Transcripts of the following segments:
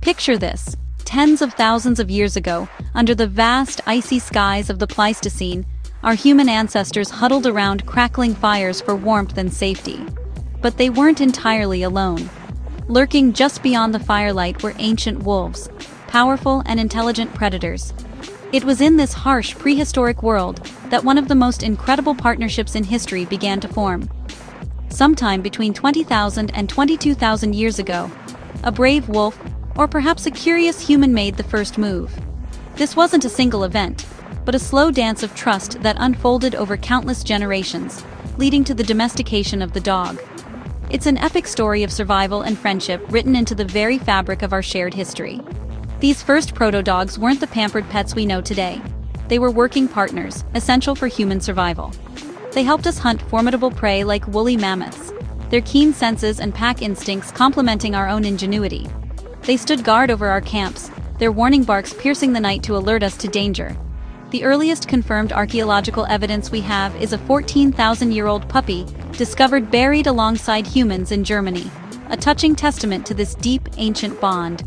Picture this. Tens of thousands of years ago, under the vast icy skies of the Pleistocene, our human ancestors huddled around crackling fires for warmth and safety. But they weren't entirely alone. Lurking just beyond the firelight were ancient wolves, powerful and intelligent predators. It was in this harsh prehistoric world that one of the most incredible partnerships in history began to form. Sometime between 20,000 and 22,000 years ago, a brave wolf, or perhaps a curious human, made the first move. This wasn't a single event, but a slow dance of trust that unfolded over countless generations, leading to the domestication of the dog. It's an epic story of survival and friendship written into the very fabric of our shared history. These first proto-dogs weren't the pampered pets we know today. They were working partners, essential for human survival. They helped us hunt formidable prey like woolly mammoths, their keen senses and pack instincts complementing our own ingenuity. They stood guard over our camps, their warning barks piercing the night to alert us to danger. The earliest confirmed archaeological evidence we have is a 14,000-year-old puppy discovered buried alongside humans in Germany, a touching testament to this deep, ancient bond.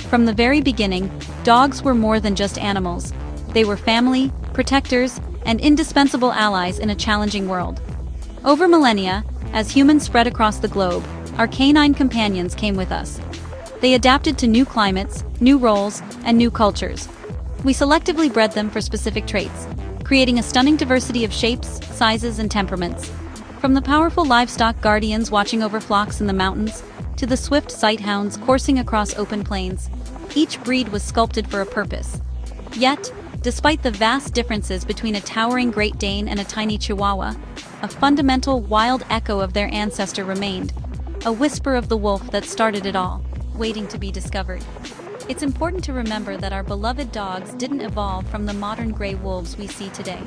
From the very beginning, dogs were more than just animals. They were family, protectors, and indispensable allies in a challenging world. Over millennia, as humans spread across the globe, our canine companions came with us. They adapted to new climates, new roles, and new cultures. We selectively bred them for specific traits, creating a stunning diversity of shapes, sizes, and temperaments. From the powerful livestock guardians watching over flocks in the mountains, to the swift sighthounds coursing across open plains, each breed was sculpted for a purpose. Yet, despite the vast differences between a towering Great Dane and a tiny Chihuahua, a fundamental wild echo of their ancestor remained, a whisper of the wolf that started it all, waiting to be discovered. It's important to remember that our beloved dogs didn't evolve from the modern gray wolves we see today.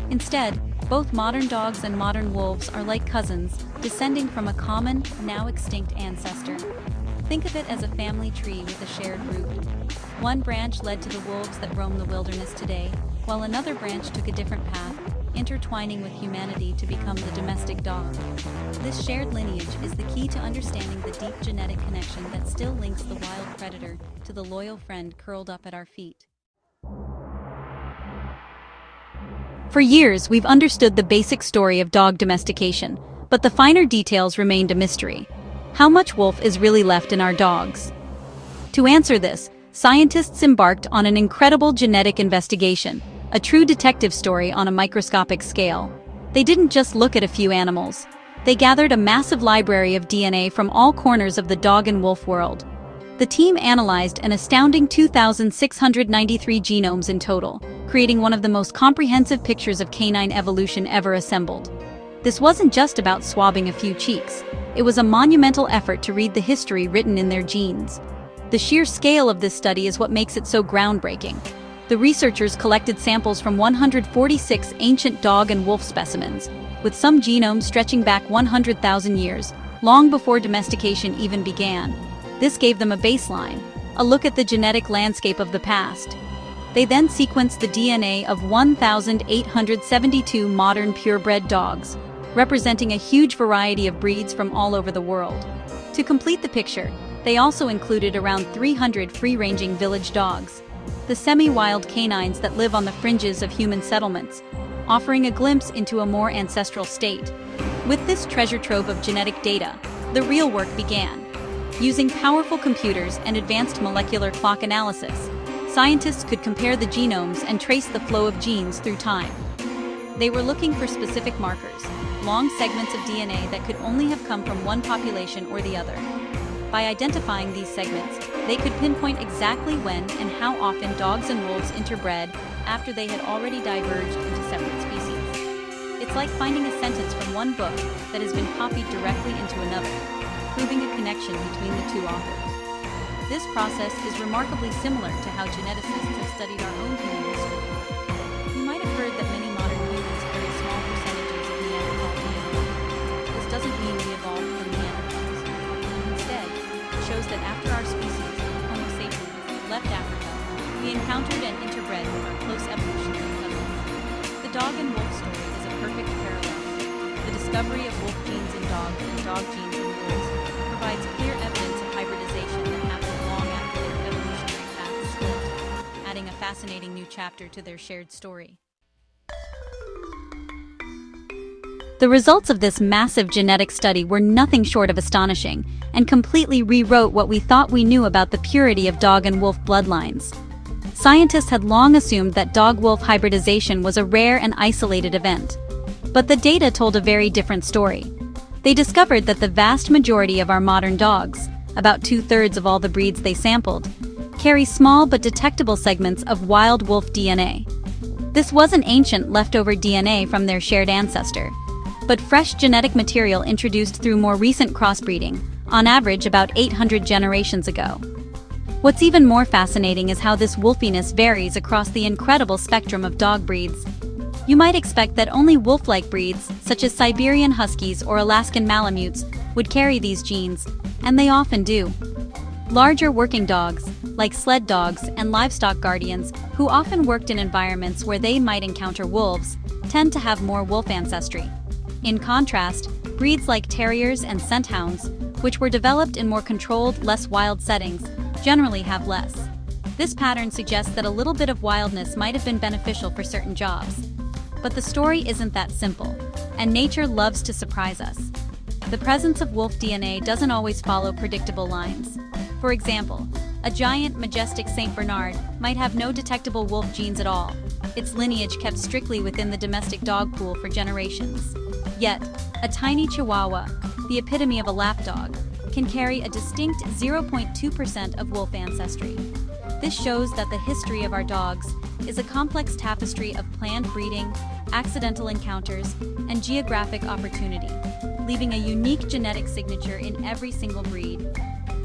Instead, both modern dogs and modern wolves are like cousins, descending from a common, now extinct ancestor. Think of it as a family tree with a shared root. One branch led to the wolves that roam the wilderness today, while another branch took a different path, intertwining with humanity to become the domestic dog. This shared lineage is the key to understanding the deep genetic connection that still links the wild predator to the loyal friend curled up at our feet. For years, we've understood the basic story of dog domestication, but the finer details remained a mystery. How much wolf is really left in our dogs? To answer this, scientists embarked on an incredible genetic investigation, a true detective story on a microscopic scale. They didn't just look at a few animals. They gathered a massive library of DNA from all corners of the dog and wolf world. The team analyzed an astounding 2,693 genomes in total, creating one of the most comprehensive pictures of canine evolution ever assembled. This wasn't just about swabbing a few cheeks. It was a monumental effort to read the history written in their genes. The sheer scale of this study is what makes it so groundbreaking. The researchers collected samples from 146 ancient dog and wolf specimens, with some genomes stretching back 100,000 years, long before domestication even began. This gave them a baseline, a look at the genetic landscape of the past. They then sequenced the DNA of 1,872 modern purebred dogs, representing a huge variety of breeds from all over the world. To complete the picture, they also included around 300 free-ranging village dogs, the semi-wild canines that live on the fringes of human settlements, offering a glimpse into a more ancestral state. With this treasure trove of genetic data, the real work began. Using powerful computers and advanced molecular clock analysis, scientists could compare the genomes and trace the flow of genes through time. They were looking for specific markers, long segments of DNA that could only have come from one population or the other. By identifying these segments, they could pinpoint exactly when and how often dogs and wolves interbred after they had already diverged into separate species. It's like finding a sentence from one book that has been copied directly into another, proving a connection between the two authors. This process is remarkably similar to how geneticists have studied our own human history. You might have heard that many modern humans carry small percentages of Neanderthal DNA. This doesn't mean we evolved from Neanderthals. Instead, it shows that after our species, Homo sapiens, left Africa, we encountered and interbred with our close evolutionary cousins. The dog and wolf story is a perfect parallel. The discovery of wolf genes in dogs and dog genes in wolves provides clear evidence of hybridization that happened long after their fascinating new chapter to their shared story. The results of this massive genetic study were nothing short of astonishing, and completely rewrote what we thought we knew about the purity of dog and wolf bloodlines. Scientists had long assumed that dog-wolf hybridization was a rare and isolated event. But the data told a very different story. They discovered that the vast majority of our modern dogs, about 2/3 of all the breeds they sampled, carry small but detectable segments of wild wolf DNA. This wasn't ancient leftover DNA from their shared ancestor, but fresh genetic material introduced through more recent crossbreeding, on average about 800 generations ago. What's even more fascinating is how this wolfiness varies across the incredible spectrum of dog breeds. You might expect that only wolf-like breeds, such as Siberian Huskies or Alaskan Malamutes, would carry these genes, and they often do. Larger working dogs, like sled dogs and livestock guardians, who often worked in environments where they might encounter wolves, tend to have more wolf ancestry. In contrast, breeds like terriers and scent hounds, which were developed in more controlled, less wild settings, generally have less. This pattern suggests that a little bit of wildness might have been beneficial for certain jobs. But the story isn't that simple, and nature loves to surprise us. The presence of wolf DNA doesn't always follow predictable lines. For example, a giant, majestic Saint Bernard might have no detectable wolf genes at all, its lineage kept strictly within the domestic dog pool for generations. Yet, a tiny Chihuahua, the epitome of a lapdog, can carry a distinct 0.2% of wolf ancestry. This shows that the history of our dogs is a complex tapestry of planned breeding, accidental encounters, and geographic opportunity, leaving a unique genetic signature in every single breed.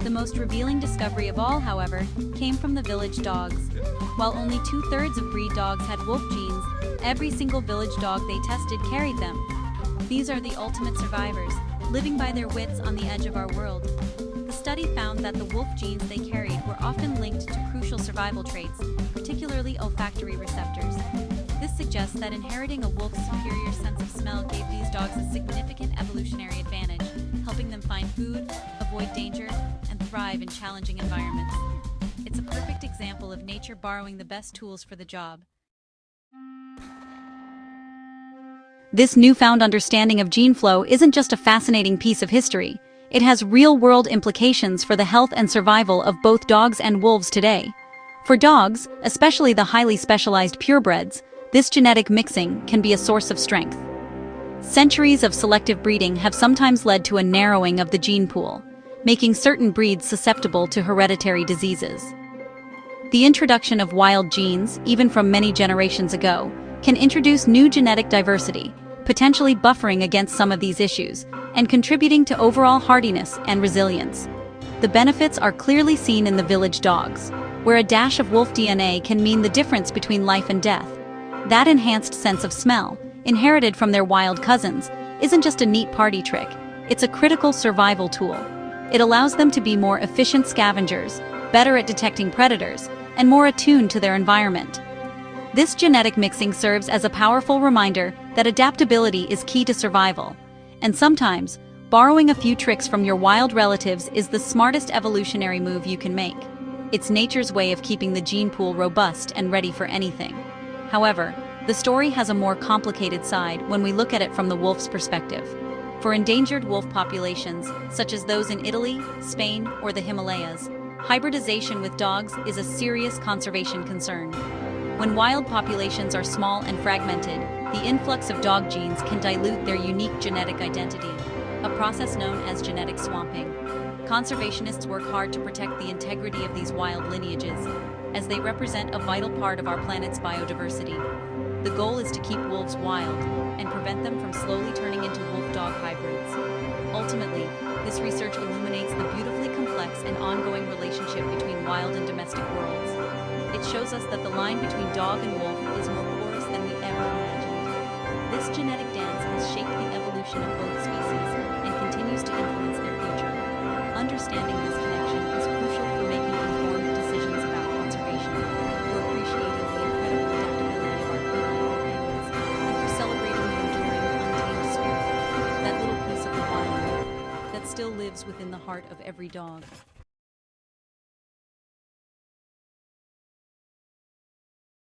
The most revealing discovery of all, however, came from the village dogs. While only 2/3 of breed dogs had wolf genes, every single village dog they tested carried them. These are the ultimate survivors, living by their wits on the edge of our world. The study found that the wolf genes they carried were often linked to crucial survival traits, particularly olfactory receptors. This suggests that inheriting a wolf's superior sense of smell gave these dogs a significant evolutionary advantage, helping them find food, avoid danger, and thrive in challenging environments. It's a perfect example of nature borrowing the best tools for the job. This newfound understanding of gene flow isn't just a fascinating piece of history. It has real-world implications for the health and survival of both dogs and wolves today. For dogs, especially the highly specialized purebreds, this genetic mixing can be a source of strength. Centuries of selective breeding have sometimes led to a narrowing of the gene pool, making certain breeds susceptible to hereditary diseases. The introduction of wild genes, even from many generations ago, can introduce new genetic diversity, potentially buffering against some of these issues, and contributing to overall hardiness and resilience. The benefits are clearly seen in the village dogs, where a dash of wolf DNA can mean the difference between life and death. That enhanced sense of smell, inherited from their wild cousins, isn't just a neat party trick, it's a critical survival tool. It allows them to be more efficient scavengers, better at detecting predators, and more attuned to their environment. This genetic mixing serves as a powerful reminder that adaptability is key to survival. And sometimes, borrowing a few tricks from your wild relatives is the smartest evolutionary move you can make. It's nature's way of keeping the gene pool robust and ready for anything. However, the story has a more complicated side when we look at it from the wolf's perspective. For endangered wolf populations, such as those in Italy, Spain, or the Himalayas, hybridization with dogs is a serious conservation concern. When wild populations are small and fragmented, the influx of dog genes can dilute their unique genetic identity, a process known as genetic swamping. Conservationists work hard to protect the integrity of these wild lineages, as they represent a vital part of our planet's biodiversity. The goal is to keep wolves wild and prevent them from slowly turning into wolf-dog hybrids. Ultimately, this research illuminates the beautifully complex and ongoing relationship between wild and domestic worlds. It shows us that the line between dog and wolf is more porous than we ever imagined. This genetic dance has shaped the evolution of both species and continues to influence their future. Understanding this connection is crucial for making informed decisions about conservation, for appreciating the incredible adaptability of our canine companions, and for celebrating the enduring, untamed spirit, that little piece of the wild that still lives within the heart of every dog.